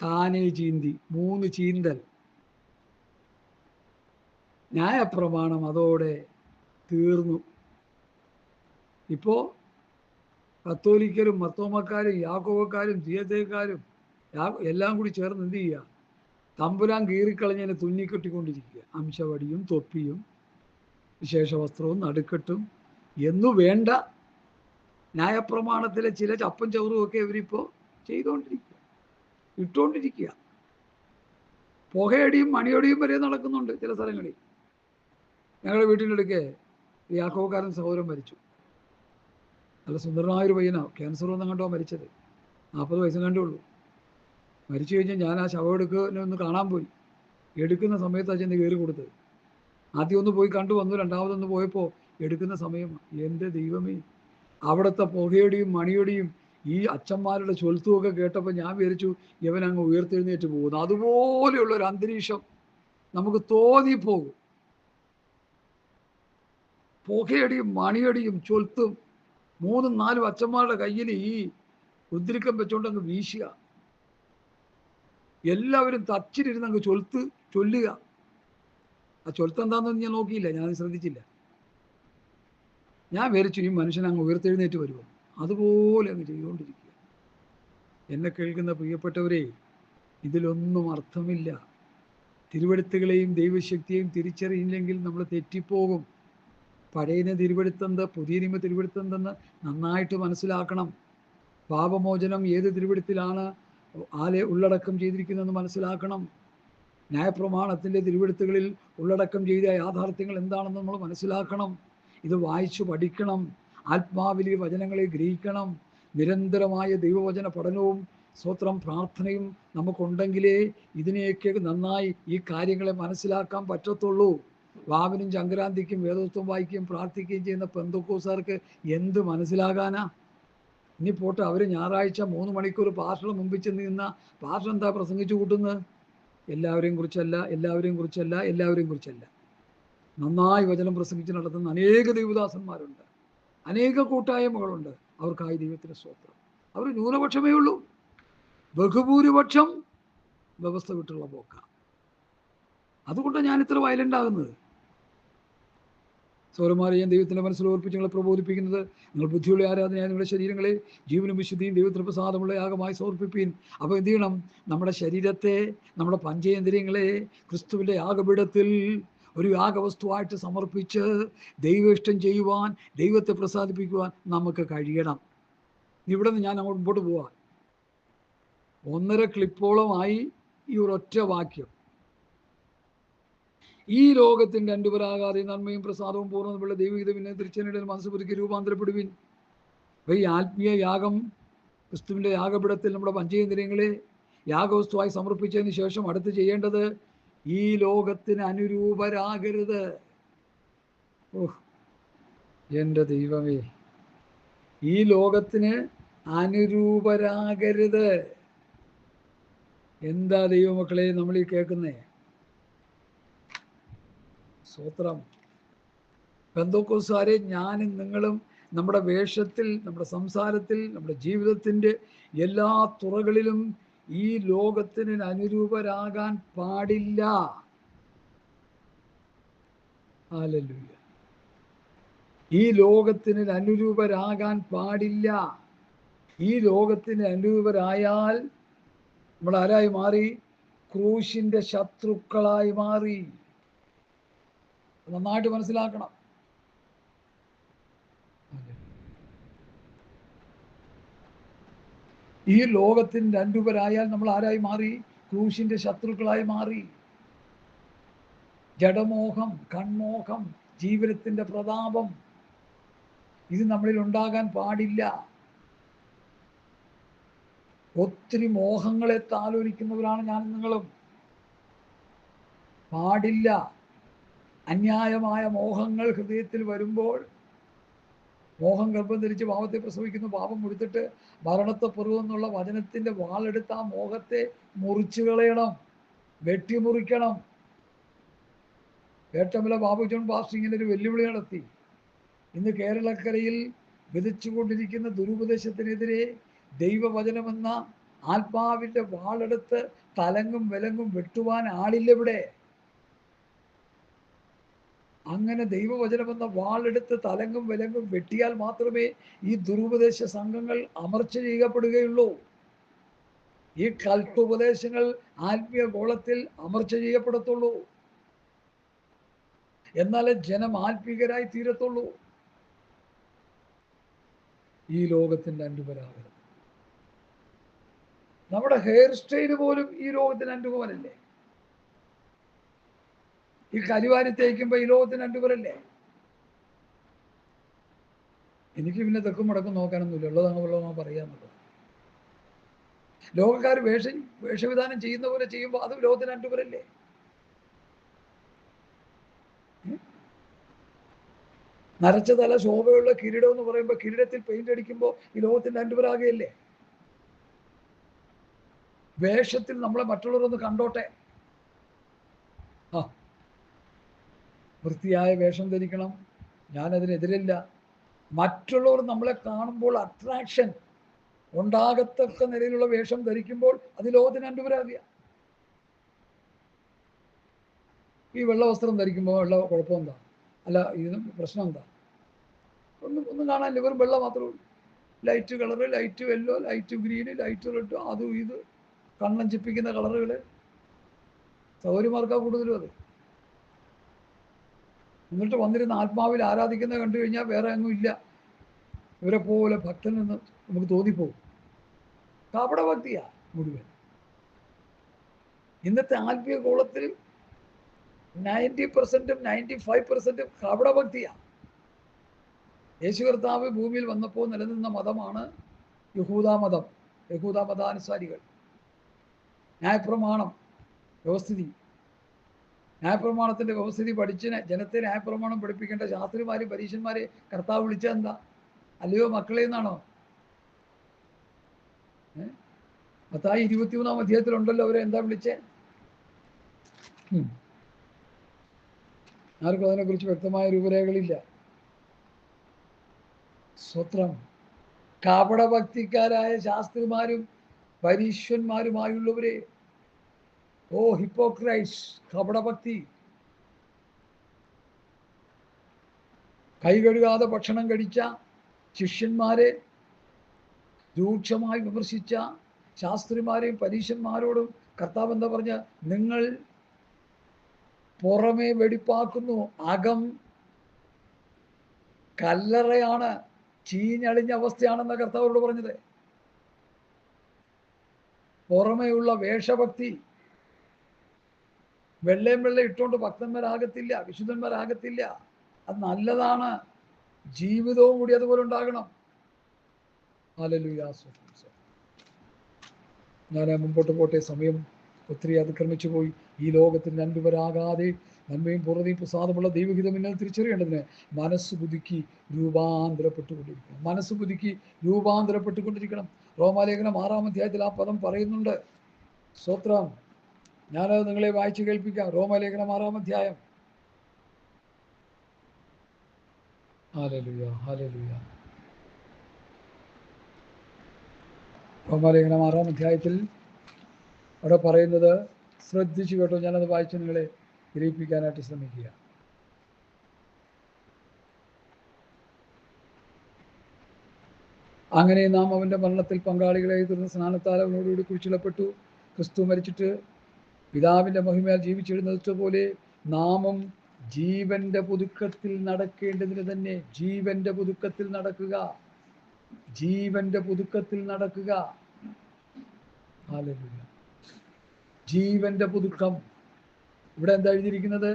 താനേ ചീന്തി. 3 ചീന്തൽ. ന്യായപ്രമാണം അതോടെ തീർന്നു. ഇപ്പോ കത്തോലിക്കരും മർത്തോമക്കാരും യാക്കോബക്കാരും തിയതേക്കാരും എല്ലാം കൂടി ചേർന്ന് എന്ത് ചെയ്യുക? തമ്പുരാൻ കീറിക്കളഞ്ഞതിനെ തുന്നിക്കെട്ടിക്കൊണ്ടിരിക്കുക. അംശവടിയും തൊപ്പിയും വിശേഷ വസ്ത്രവും നടുക്കെട്ടും എന്നു വേണ്ട ന്യായപ്രമാണത്തിലെ ചില ചപ്പും ചവറും ഒക്കെ ഇവരിപ്പോൾ ചെയ്തുകൊണ്ടിരിക്കുക, ഇട്ടുകൊണ്ടിരിക്കുക. പുകയടിയും മണിയടിയും വരെ നടക്കുന്നുണ്ട് ചില സ്ഥലങ്ങളിൽ. ഞങ്ങളുടെ വീട്ടിനടുക്കെ യാക്കോബക്കാരൻ സഹോദരൻ മരിച്ചു. നല്ല സുന്ദരനായൊരു പയ്യനാണ്. ക്യാൻസർ വന്നും കണ്ടോ മരിച്ചത്. 40 വയസ്സും കണ്ടേ ഉള്ളൂ. മരിച്ചു കഴിഞ്ഞാൽ ഞാൻ ആ ശവം എടുക്കുന്ന കാണാൻ പോയി. എടുക്കുന്ന സമയത്ത് അച്ഛൻ്റെ കയറി കൊടുത്തത്. ആദ്യം ഒന്ന് പോയി കണ്ടു വന്നു. രണ്ടാമതൊന്ന് പോയപ്പോൾ എടുക്കുന്ന സമയം, എൻ്റെ ദൈവമേ, അവിടുത്തെ പുകയടിയും മണിയടിയും ഈ അച്ഛന്മാരുടെ ചൊൽത്തുമൊക്കെ കേട്ടപ്പോൾ ഞാൻ വിചാരിച്ചു ഇവൻ അങ്ങ് ഉയർത്തെഴുന്നേറ്റ് പോകുന്നു. അതുപോലെയുള്ളൊരു അന്തരീക്ഷം നമുക്ക് തോന്നിപ്പോകും. പുകയടിയും മണിയടിയും ചൊൽത്തും 3-4 അച്ഛന്മാരുടെ കയ്യിൽ ഈ ഉദ്രിക്കം വെച്ചോണ്ട് അങ്ങ് വീശുക. എല്ലാവരും തച്ചിലിരുന്ന് അങ്ങ് ചൊല്ലുക. ആ ചൊൽത്തെന്താണെന്ന് ഞാൻ നോക്കിയില്ല, ഞാൻ ശ്രദ്ധിച്ചില്ല. ഞാൻ വിചാരിച്ചു ഈ മനുഷ്യൻ അങ്ങ് ഉയർത്തെഴുന്നേറ്റ് വരുമോ. അതുപോലെ അങ്ങ് ചെയ്തുകൊണ്ടിരിക്കുക. എന്നെ കേൾക്കുന്ന പ്രിയപ്പെട്ടവരെ, ഇതിലൊന്നും അർത്ഥമില്ല. തിരുവെഴുത്തുകളെയും ദൈവശക്തിയെയും തിരിച്ചറിയില്ലെങ്കിൽ നമ്മൾ തെറ്റിപ്പോകും. പഴയ തിരുവെഴുത്തെന്ത്, പുതിയ നിയമ തിരുവെഴുത്തെന്തെന്ന് നന്നായിട്ട് മനസ്സിലാക്കണം. പാപമോചനം ഏത് തിരുവെഴുത്തിലാണ് ഉള്ളടക്കം ചെയ്തിരിക്കുന്നതെന്ന് മനസ്സിലാക്കണം. ന്യായപ്രമാണത്തിൻ്റെ തിരുവെഴുത്തുകളിൽ ഉള്ളടക്കം ചെയ്ത യാഥാർത്ഥ്യങ്ങൾ എന്താണെന്ന് നമ്മൾ മനസ്സിലാക്കണം. ഇത് വായിച്ചു പഠിക്കണം. ആത്മാവിലെ വചനങ്ങളെ ഗ്രഹിക്കണം. നിരന്തരമായ ദൈവവചന പഠനവും പ്രാർത്ഥനയും നമുക്കുണ്ടെങ്കിലേ ഇതിനെയൊക്കെ നന്നായി ഈ കാര്യങ്ങളെ മനസ്സിലാക്കാൻ പറ്റത്തുള്ളൂ. വാവിനും ചങ്കരാന്തിക്കും വേദോത്വം വായിക്കുകയും പ്രാർത്ഥിക്കുകയും ചെയ്യുന്ന പെന്തക്കോസ്തുകാർക്ക് എന്ത് മനസ്സിലാകാനാ? ഇനി പോട്ടെ, അവർ ഞായറാഴ്ച 3 മണിക്കൂർ പാസ്റ്ററുടെ മുമ്പിൽ ചെന്ന് നിന്ന പാസ്റ്റർ എന്താ പ്രസംഗിച്ചു കൂട്ടുന്നത്? എല്ലാവരെയും കുറിച്ചല്ല. നന്നായി വചനം പ്രസംഗിച്ച് നടത്തുന്ന അനേക ദൈവദാസന്മാരുണ്ട്, അനേക കൂട്ടായ്മകളുണ്ട്. അവർക്കായി ദൈവത്തിന് സ്തോത്രം. അവർ ന്യൂനപക്ഷമേ ഉള്ളൂ. ബഹുഭൂരിപക്ഷം വ്യവസ്ഥ വിട്ടുള്ള പോക്കാം. അതുകൊണ്ടാണ് ഞാൻ ഇത്ര വയലൻ്റ് ആകുന്നത്. സൗരന്മാരെ ഞാൻ ദൈവത്തിൻ്റെ മനസ്സിൽ ഓർപ്പിച്ച് നിങ്ങളെ പ്രബോധിപ്പിക്കുന്നത്, നിങ്ങൾ ബുദ്ധിയുള്ള ആരാധനയായ നിങ്ങളുടെ ശരീരങ്ങളെ ജീവനും വിശുദ്ധിയും ദൈവത്തിന് പ്രസാദമുള്ള യാഗമായി സമർപ്പിപ്പീൻ. അപ്പോൾ എന്ത് ചെയ്യണം? നമ്മുടെ ശരീരത്തെ, നമ്മുടെ പഞ്ചേന്ദ്രിയങ്ങളെ ക്രിസ്തുവിൻ്റെ യാഗപീഠത്തിൽ ഒരു യാഗവസ്തുവായിട്ട് സമർപ്പിച്ച് ദൈവേഷ്ടം ചെയ്യുവാൻ, ദൈവത്തെ പ്രസാദിപ്പിക്കുവാൻ നമുക്ക് കഴിയണം. ഇവിടെ നിന്ന് ഞാൻ അങ്ങോട്ട് മുമ്പോട്ട് പോവാൻ 1.5 ക്ലിപ്പോളമായി ഈ ഒരൊറ്റ വാക്യം. ഈ ലോകത്തിൻ്റെ അൻപുരാകാതെ നന്മയും പ്രസാദവും പൂർണ്ണതയുള്ള ദൈവഗീത പിന്നെ തിരിച്ചനിടയിൽ മനസ്സ് പുതുക്കി രൂപാന്തരപ്പെടുവിൻ. അപ്പോൾ ഈ ആത്മീയ യാഗം ക്രിസ്തുവിൻ്റെ യാഗപീഠത്തിൽ നമ്മുടെ പഞ്ചേന്ദ്രിയങ്ങളെ യാഗവസ്തുവായി സമർപ്പിച്ചതിന് ശേഷം അടുത്ത് ചെയ്യേണ്ടത്, ഈ ലോകത്തിന് അനുരൂപരാകരുത്. എൻ്റെ ദൈവമേ, ഈ ലോകത്തിന് അനുരൂപരാകരുത്. എന്താ ദൈവമക്കളെ നമ്മൾ ഈ കേൾക്കുന്നേ? സ്തോത്രം. പെന്തോക്കോസ്തുകാരെ, ഞാനും നിങ്ങളും നമ്മുടെ വേഷത്തിൽ, നമ്മുടെ സംസാരത്തിൽ, നമ്മുടെ ജീവിതത്തിൻ്റെ എല്ലാ തുറകളിലും ഈ ലോകത്തിന് അനുരൂപരാകാൻ പാടില്ല. ഹല്ലേലൂയ. ഈ ലോകത്തിന് അനുരൂപരാകാൻ പാടില്ല. ഈ ലോകത്തിന് അനുരൂപരായാൽ നമ്മൾ ആരായി മാറി? ക്രൂശിന്റെ ശത്രുക്കളായി മാറി. നന്നായിട്ട് മനസ്സിലാക്കണം. ഈ ലോകത്തിന് അനുരൂപരായാൽ നമ്മൾ ആരായി മാറി? ക്രൂശിന്റെ ശത്രുക്കളായി മാറി. ജഡമോഹം, കൺമോഹം, ജീവിതത്തിന്റെ പ്രതാപം, ഇത് നമ്മളിൽ ഉണ്ടാകാൻ പാടില്ല. ഒത്തിരി മോഹങ്ങളെ താലോലിക്കുന്നവരാണ് ഞാൻ നിങ്ങളും. പാടില്ല. അന്യായമായ മോഹങ്ങൾ ഹൃദയത്തിൽ വരുമ്പോൾ, മോഹം ഗർഭം ധരിച്ച് പാപത്തെ പ്രസവിക്കുന്നു, പാപം മുടുത്തിട്ട് മരണത്തെ പുറകുന്നുള്ള വചനത്തിന്റെ വാളെടുത്ത് ആ മോഹത്തെ മുറിച്ചു കളയണം, വെട്ടിമുറിക്കണം. വേട്ടമല ബാബുജോൺ പാസ്റ്റർ ഇങ്ങനെ ഒരു വെല്ലുവിളി നടത്തി. ഇന്ന് കേരളക്കരയിൽ വിതച്ചുകൊണ്ടിരിക്കുന്ന ദുരുപദേശത്തിനെതിരെ ദൈവവചനമെന്ന ആത്മാവിന്റെ വാളെടുത്ത് തലങ്ങും വിലങ്ങും വെട്ടുവാൻ ആളില്ലെവിടെ. അങ്ങനെ ദൈവവചനമെന്ന വാളെടുത്ത് തലങ്ങും വിലങ്ങും വെട്ടിയാൽ മാത്രമേ ഈ ദുരുപദേശ സംഘങ്ങൾ അമർച്ച ചെയ്യപ്പെടുകയുള്ളൂ. ഈ കൽട്ടുപദേശങ്ങൾ ആത്മീയ ഗോളത്തിൽ അമർച്ച ചെയ്യപ്പെടത്തുള്ളൂ. എന്നാലേ ജനം ആത്മീകരായി തീരത്തുള്ളൂ. ഈ ലോകത്തിന്റെ അനുപരാഗത നമ്മുടെ ഹെയർ സ്റ്റൈല് പോലും ഈ ലോകത്തിന് അനുകൂലമല്ലേ? ഈ കരിവാരി തേക്കുമ്പോൾ ഈ ലോകത്തിന് അനുകൂലമല്ലേ? എനിക്ക് പിന്നെ തെക്കും മുടക്കും നോക്കാനൊന്നുമില്ല, ഉള്ളതങ്ങുള്ളതോ പറയാന്നുള്ളത്. ലോകക്കാർ വേഷവിധാനം ചെയ്യുന്ന പോലെ ചെയ്യുമ്പോൾ അത് ലോകത്തിന് അനുകൂലമല്ലേ? നരച്ച തല, ശോഭയുള്ള കിരീടം എന്ന് പറയുമ്പോൾ കിരീടത്തിൽ പെയിന്റ് അടിക്കുമ്പോൾ ഈ ലോകത്തിന്റെ അനുപരാഗയല്ലേ? വേഷത്തിൽ നമ്മളെ മറ്റുള്ളവരൊന്ന് കണ്ടോട്ടെ. വൃത്തിയായ വേഷം ധരിക്കണം, ഞാനതിനെതിരില്ല. മറ്റുള്ളവർ നമ്മളെ കാണുമ്പോൾ അട്രാക്ഷൻ ഉണ്ടാകത്തക്ക നിലയിലുള്ള വേഷം ധരിക്കുമ്പോൾ അത് ലോകത്തിന് അനുപരാഗിയ. ഈ വെള്ള വസ്ത്രം ധരിക്കുമ്പോൾ വെള്ള കുഴപ്പം എന്താ? അല്ല, ഇതിനും പ്രശ്നം എന്താ? ഒന്നും കാണാനില്ല, വെറും വെള്ള മാത്രമേ ഉള്ളൂ. Light colour, light yellow, light green, light red, അതും ഇത് കണ്ണം ചിപ്പിക്കുന്ന കളറുകൾ. സൗകര്യമാർക്കാ കൂടുതലും അത്. എന്നിട്ട് വന്നിരുന്ന ആത്മാവിൽ ആരാധിക്കുന്നത് കണ്ടു കഴിഞ്ഞാൽ വേറെ ഒന്നും ഇല്ല, ഇവരെ പോലെ ഭക്തൻ എന്ന് നമുക്ക് തോന്നിപ്പോകും. കപടഭക്തിയാ മുഴുവൻ. ഇന്നത്തെ ആത്മീയ ഗോളത്തിൽ 90%, 95% കപടഭക്തിയാ. യേശു കർത്താവ് ഭൂമിയിൽ വന്നപ്പോൾ നിലനിന്ന മതമാണ് യഹൂദ മതം, യഹൂദ മതാനുസാരികൾ. ന്യായപ്രമാണം, വ്യവസ്ഥിതി, ന്യായപ്രമാണത്തിന്റെ വ്യവസ്ഥിതി പഠിച്ച് ജനത്തെ ന്യായപ്രമാണം പഠിപ്പിക്കേണ്ട ശാസ്ത്രിമാരെ, പരീക്ഷന്മാരെ കർത്താവ് വിളിച്ചത് എന്താ? അല്ലയോ മക്കളെ എന്നാണോ? മത്തായി 23-ാം അധ്യായത്തിലുണ്ടല്ലോ അവരെ എന്താ വിളിച്ചേ? ആർക്കും അതിനെക്കുറിച്ച് വ്യക്തമായ രൂപരേഖകളില്ല. സ്വത്രം. കപടഭക്തിക്കാരായ ശാസ്ത്രിമാരും പരീക്ഷന്മാരുമായുള്ളവരെ, ഓ ഹിപ്പോക്രൈറ്റ്സ്, കപടഭക്തി. കൈ കഴുകാതെ ഭക്ഷണം കഴിച്ച ശിഷ്യന്മാരെ രൂക്ഷമായി വിമർശിച്ച ശാസ്ത്രിമാരെയും പരീക്ഷന്മാരോടും കർത്താവ് എന്താ പറഞ്ഞ? നിങ്ങൾ പുറമേ വെടിപ്പാക്കുന്നു, അകം കല്ലറയാണ്, ചീഞ്ഞളിഞ്ഞ അവസ്ഥയാണെന്ന കർത്താവോട് പറഞ്ഞത്. പുറമേയുള്ള വേഷഭക്തി, വെള്ളയും വെള്ള ഇട്ടുകൊണ്ട് ഭക്തന്മാരാകത്തില്ല, വിശുദ്ധന്മാരാകത്തില്ല. അത് നല്ലതാണ്, ജീവിതവും കൂടി അതുപോലെ ഉണ്ടാകണം. ഹല്ലേലൂയ. ഞാൻ മുമ്പോട്ട് പോട്ടെ, സമയം ഒത്തിരി അതിക്രമിച്ചു പോയി. ഈ ലോകത്തിന് രണ്ടുപരാകാതെ നന്മയും പൂർണ്ണതയും പ്രസാദമുള്ള ദൈവഹിതം എന്നെ തിരിച്ചറിയേണ്ടതിന് മനസ്സ് പുതുക്കി രൂപാന്തരപ്പെട്ടുകൊണ്ടിരിക്കണം. മനസ്സ് പുതുക്കി രൂപാന്തരപ്പെട്ടുകൊണ്ടിരിക്കണം. റോമാലേഖനം 6-ാം അധ്യായത്തിൽ ആ പദം പറയുന്നുണ്ട്. സ്തോത്രം. ഞാനത് നിങ്ങളെ വായിച്ചു കേൾപ്പിക്കാം. റോമാലേഖനം 6-ാം അധ്യായം. Hallelujah, hallelujah. റോമാലേഖനം 6-ാം അധ്യായത്തിൽ അവിടെ പറയുന്നത് ശ്രദ്ധിച്ചു കേട്ടോ, ഞാനത് വായിച്ച് നിങ്ങളെ ഗ്രഹിപ്പിക്കാനായിട്ട് ശ്രമിക്കുക. അങ്ങനെ നാം അവൻ്റെ മരണത്തിൽ പങ്കാളികളായി തീർന്ന സ്നാനത്താൽ അവനോടുകൂടി കുരിശിലപ്പെട്ടു. ക്രിസ്തു മരിച്ചിട്ട് പിതാവിൻ്റെ മഹിമയാൽ ജീവിച്ചെഴുന്നേറ്റതുപോലെ നാമും ജീവന്റെ പുതുക്കത്തിൽ നടക്കേണ്ടതിന് തന്നെ. ജീവന്റെ പുതുക്കത്തിൽ നടക്കുക, ജീവന്റെ പുതുക്കത്തിൽ നടക്കുക. ഹല്ലേലൂയ. ജീവന്റെ പുതുക്കം. ഇവിടെ എന്താ എഴുതിയിരിക്കുന്നത്?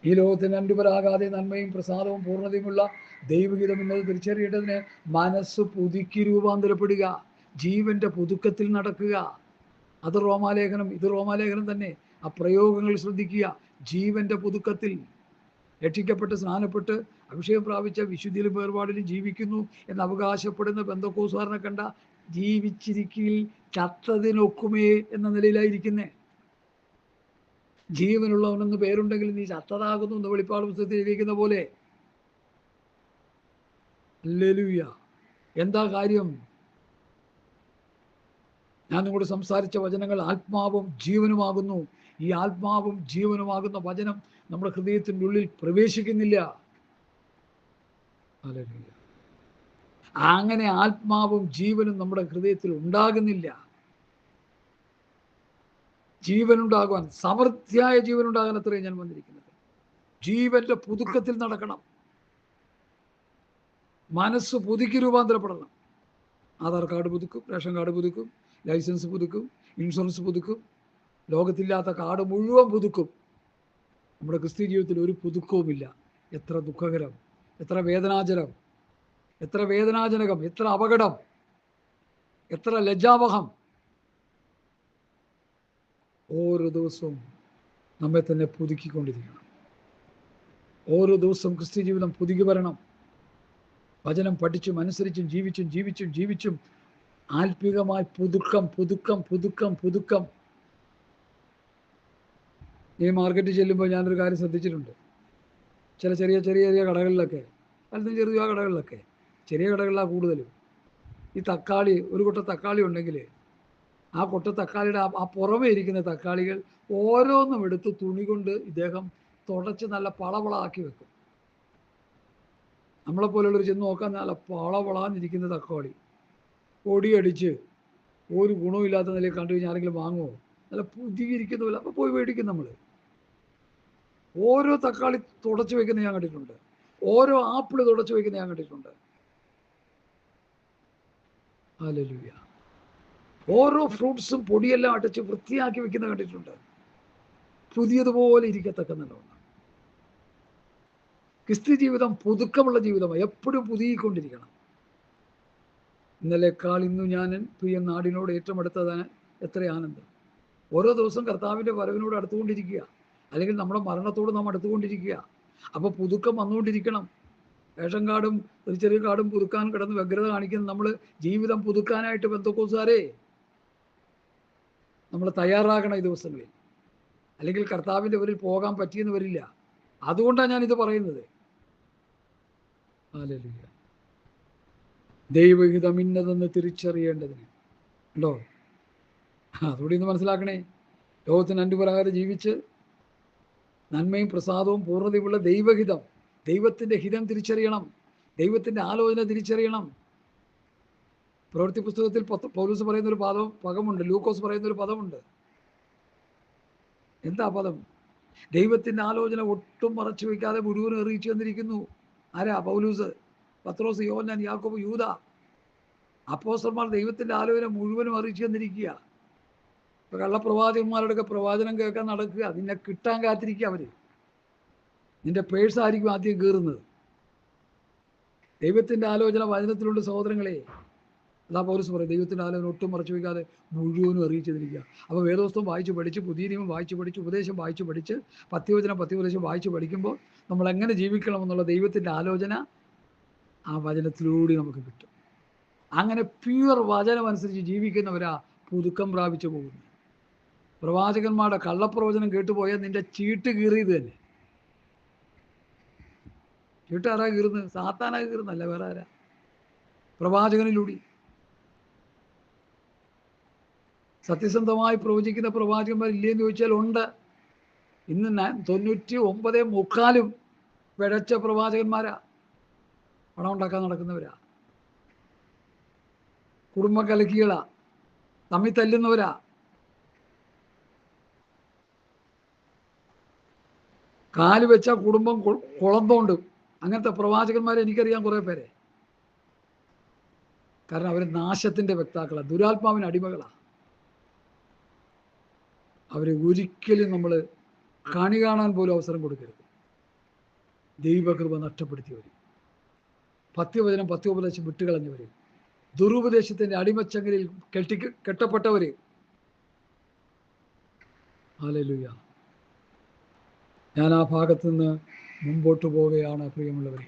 ഈ ലോകത്തിന് അൻപരാകാതെ നന്മയും പ്രസാദവും പൂർണ്ണതയുമുള്ള ദൈവഹിതം എന്നത് തിരിച്ചറിയേണ്ടതിന് മനസ്സ് പുതുക്കി രൂപാന്തരപ്പെടുക, ജീവന്റെ പുതുക്കത്തിൽ നടക്കുക. അത് റോമാലേഖനം, ഇത് റോമാലേഖനം തന്നെ. ആ പ്രയോഗങ്ങൾ ശ്രദ്ധിക്കുക. ജീവന്റെ പുതുക്കത്തിൽ രക്ഷിക്കപ്പെട്ട് സ്നാനപ്പെട്ട് അഭിഷേകം പ്രാപിച്ച വിശുദ്ധിയിലും വേർപാടിലും ജീവിക്കുന്നു എന്ന് അവകാശപ്പെടുന്ന പെന്തക്കോസ്തുകാരനെ കണ്ട ജീവിച്ചിരിക്കയിൽ ചത്തതിനൊക്കുമേ എന്ന നിലയിലായിരിക്കുന്നേ. ജീവനുള്ളവനെന്ന് പേരുണ്ടെങ്കിൽ നീ ചത്തതാകുന്നു എന്ന് വെളിപ്പാട് പുസ്തകത്തിൽ എഴുതിയിരിക്കുന്ന പോലെ. ഹല്ലേലൂയ. എന്താ കാര്യം? ഞാൻ നിങ്ങളോട് സംസാരിച്ച വചനങ്ങൾ ആത്മാവും ജീവനുമാകുന്നു. ഈ ആത്മാവും ജീവനുമാകുന്ന വചനം നമ്മുടെ ഹൃദയത്തിൻ്റെ ഉള്ളിൽ പ്രവേശിക്കുന്നില്ല. ഹല്ലേലൂയ. അങ്ങനെ ആത്മാവും ജീവനും നമ്മുടെ ഹൃദയത്തിൽ ഉണ്ടാകുന്നില്ല. ജീവനുണ്ടാകുവാൻ, സമൃദ്ധിയായ ജീവനുണ്ടാകാൻ അത്രയും ഞാൻ വന്നിരിക്കുന്നത്. ജീവന്റെ പുതുക്കത്തിൽ നടക്കണം. മനസ്സ് പുതുക്കി രൂപാന്തരപ്പെടണം. ആധാർ കാർഡ് പുതുക്കും, റേഷൻ കാർഡ് പുതുക്കും, ലൈസൻസ് പുതുക്കും, ഇൻഷുറൻസ് പുതുക്കും, ലോകത്തില്ലാത്ത കാർഡ് മുഴുവൻ പുതുക്കും. നമ്മുടെ ക്രിസ്ത്യ ജീവിതത്തിൽ ഒരു പുതുക്കവുമില്ല. എത്ര ദുഃഖകരം, എത്ര വേദനാജനം, എത്ര വേദനാജനകം, എത്ര അപകടം, എത്ര ലജ്ജാവഹം. ഓരോ ദിവസവും നമ്മെ തന്നെ പുതുക്കിക്കൊണ്ടിരിക്കണം. ഓരോ ദിവസവും ക്രിസ്ത്യ ജീവിതം പുതുക്കി വരണം. വചനം പഠിച്ചും അനുസരിച്ചും ജീവിച്ചും ജീവിച്ചും ജീവിച്ചും ആത്മീകമായി പുതുക്കം പുതുക്കം പുതുക്കം പുതുക്കം. ഈ മാർക്കറ്റിൽ ചെല്ലുമ്പോൾ ഞാനൊരു കാര്യം ശ്രദ്ധിച്ചിട്ടുണ്ട്. ചില ചെറിയ ചെറിയ ചെറിയ കടകളിലൊക്കെ, പലതും ചെറിയ കടകളിലൊക്കെ, ചെറിയ കടകളിലാണ് കൂടുതലും. ഈ തക്കാളി, ഒരു കൊട്ട തക്കാളി ഉണ്ടെങ്കിൽ ആ കൊട്ട തക്കാളിയുടെ ആ പുറമേ ഇരിക്കുന്ന തക്കാളികൾ ഓരോന്നും എടുത്ത് തുണി കൊണ്ട് ഇദ്ദേഹം തുടച്ച് നല്ല പളവളാക്കി വെക്കും. നമ്മളെപ്പോലുള്ളവർ ചെന്ന് നോക്കാൻ നല്ല പളവളാന്നിരിക്കുന്ന തക്കാളി പൊടിയടിച്ച് ഒരു ഗുണമില്ലാത്ത നിലയിൽ കണ്ടു കഴിഞ്ഞാൽ ആരെങ്കിലും വാങ്ങുമോ? നല്ല പുതിയിരിക്കുന്ന പോലെ. അപ്പോൾ പോയി മേടിക്കും നമ്മൾ. ഓരോ തക്കാളി തുടച്ച് വയ്ക്കുന്ന ഞാൻ കണ്ടിട്ടുണ്ട്. ഓരോ ആപ്പിൾ തുടച്ച് വയ്ക്കുന്ന ഞാൻ കണ്ടിട്ടുണ്ട്. ഹല്ലേലൂയ. ഓരോ ഫ്രൂട്ട്സും പൊടിയെല്ലാം അടച്ച് വൃത്തിയാക്കി വെക്കുന്ന കണ്ടിട്ടുണ്ട്. പുതിയതുപോലെ ഇരിക്കത്തക്ക നല്ലതാണ്. ക്രിസ്ത്യ ജീവിതം പുതുക്കമുള്ള ജീവിതമാണ്. എപ്പോഴും പുതുക്കിക്കൊണ്ടിരിക്കണം. ഇന്നലെക്കാൾ ഇന്നു ഞാൻ പ്രിയ നാടിനോട് ഏറ്റവും അടുത്തതാണ്. എത്ര ആനന്ദം! ഓരോ ദിവസം കർത്താവിൻ്റെ വരവിനോട് അടുത്തുകൊണ്ടിരിക്കുക, അല്ലെങ്കിൽ നമ്മുടെ മരണത്തോട് നാം അടുത്തുകൊണ്ടിരിക്കുക. അപ്പോൾ പുതുക്കം വന്നുകൊണ്ടിരിക്കണം. റേഷൻ കാർഡും ഒരു ചെറിയ കാർഡും പുതുക്കാൻ കിടന്ന് വ്യഗ്രത കാണിക്കുന്ന നമ്മൾ ജീവിതം പുതുക്കാനായിട്ട് പെന്തക്കോസ്തുകാരെ നമ്മൾ തയ്യാറാകണം ഈ ദിവസങ്ങളിൽ. അല്ലെങ്കിൽ കർത്താവിൻ്റെ വരിൽ പോകാൻ പറ്റിയെന്ന് വരില്ല. അതുകൊണ്ടാണ് ഞാനിത് പറയുന്നത്. ഹല്ലേലൂയ. ദൈവഹിതം ഇന്നതെന്ന് തിരിച്ചറിയേണ്ടതിന് ഉണ്ടോ? അതുകൂടി ഇന്ന് മനസ്സിലാക്കണേ. ലോകത്തിന് അൻപുപ്രകാരം ജീവിച്ച് നന്മയും പ്രസാദവും പൂർണ്ണതയുമുള്ള ദൈവഹിതം, ദൈവത്തിൻ്റെ ഹിതം തിരിച്ചറിയണം. ദൈവത്തിൻ്റെ ആലോചന തിരിച്ചറിയണം. പ്രവൃത്തി പുസ്തകത്തിൽ പൗലോസ് പറയുന്നൊരു പദമുണ്ട്, ലൂക്കോസ് പറയുന്നൊരു പദമുണ്ട്. എന്താ പദം? ദൈവത്തിൻ്റെ ആലോചന ഒട്ടും മറച്ചു വയ്ക്കാതെ മുഴുവനും അറിയിച്ചു തന്നിരിക്കുന്നു. ആരാ? പൗലോസ്, പത്രോസ്, യോഹന്നാൻ, യാക്കോബ്, യൂദാ. അപ്പോസ്തലന്മാർ ദൈവത്തിൻ്റെ ആലോചന മുഴുവനും അറിയിച്ചു തന്നിരിക്കുക. ഇപ്പൊ കള്ളപ്രവാചകന്മാരുടെയൊക്കെ പ്രവാചനം കേൾക്കാൻ നടക്കുക. നിന്നെ കിട്ടാൻ കാത്തിരിക്കുക. അവർ നിന്റെ പേഴ്സായിരിക്കും ആദ്യം കീറുന്നത്. ദൈവത്തിൻ്റെ ആലോചന വചനത്തിലുണ്ട് സഹോദരങ്ങളെ. അതാ പൗലോസ് പറയും, ദൈവത്തിൻ്റെ ആലോചന ഒട്ടും മറച്ചു വയ്ക്കാതെ മുഴുവനും അറിയിച്ചിരിക്കുക. അപ്പോൾ വേദോസ്തം വായിച്ച് പഠിച്ച്, പുതിയ നിയമം വായിച്ച് പഠിച്ച്, ഉപദേശം വായിച്ച് പഠിച്ച്, പത്യോപദേശം വായിച്ച് പഠിക്കുമ്പോൾ നമ്മൾ എങ്ങനെ ജീവിക്കണമെന്നുള്ള ദൈവത്തിൻ്റെ ആലോചന ആ വചനത്തിലൂടെ നമുക്ക് കിട്ടും. അങ്ങനെ പ്യുവർ വചനം അനുസരിച്ച് ജീവിക്കുന്നവരാ പുതുക്കം പ്രാപിച്ചു പോകുന്നു. പ്രവാചകന്മാരുടെ കള്ളപ്രവചനം കേട്ടുപോയാൽ നിന്റെ ചീട്ട് കീറിയത് തന്നെ. ചീട്ട് ആരാ കീറുന്നത്? സാത്താനാ കീറുന്നല്ല, വേറെ ആരാ? പ്രവാചകനിലൂടെ. സത്യസന്ധമായി പ്രവചിക്കുന്ന പ്രവാചകന്മാർ ഇല്ലേന്ന് ചോദിച്ചാൽ ഉണ്ട്. ഇന്ന് 99.3% പിഴച്ച പ്രവാചകന്മാരാ, പണം ഉണ്ടാക്കാൻ നടക്കുന്നവരാ, കുടുംബം കലക്കികളാ, തമ്മിൽ തല്ലുന്നവരാ. കാല് വെച്ചാൽ കുടുംബം കുളം തോണ്ടും. അങ്ങനത്തെ പ്രവാചകന്മാരെ എനിക്കറിയാം കുറേ പേരെ. കാരണം അവർ നാശത്തിൻ്റെ വക്താക്കളാണ്, ദുരാത്മാവിന് അടിമകളാണ്. അവരെ ഒരിക്കലും നമ്മൾ കണി കാണാൻ പോലും അവസരം കൊടുക്കരുത്. ദൈവകൃപ നഷ്ടപ്പെടുത്തിയവർ, പഥ്യവചനം പഥ്യോപദേശം വിട്ടുകളഞ്ഞവർ, ദുരുപദേശത്തിൻ്റെ അടിമച്ചങ്ങലിൽ കെട്ടപ്പെട്ടവർ. ഹല്ലേലൂയ. ഞാൻ ആ ഭാഗത്തു നിന്ന് മുമ്പോട്ട് പോവുകയാണ് പ്രിയമുള്ളവരെ.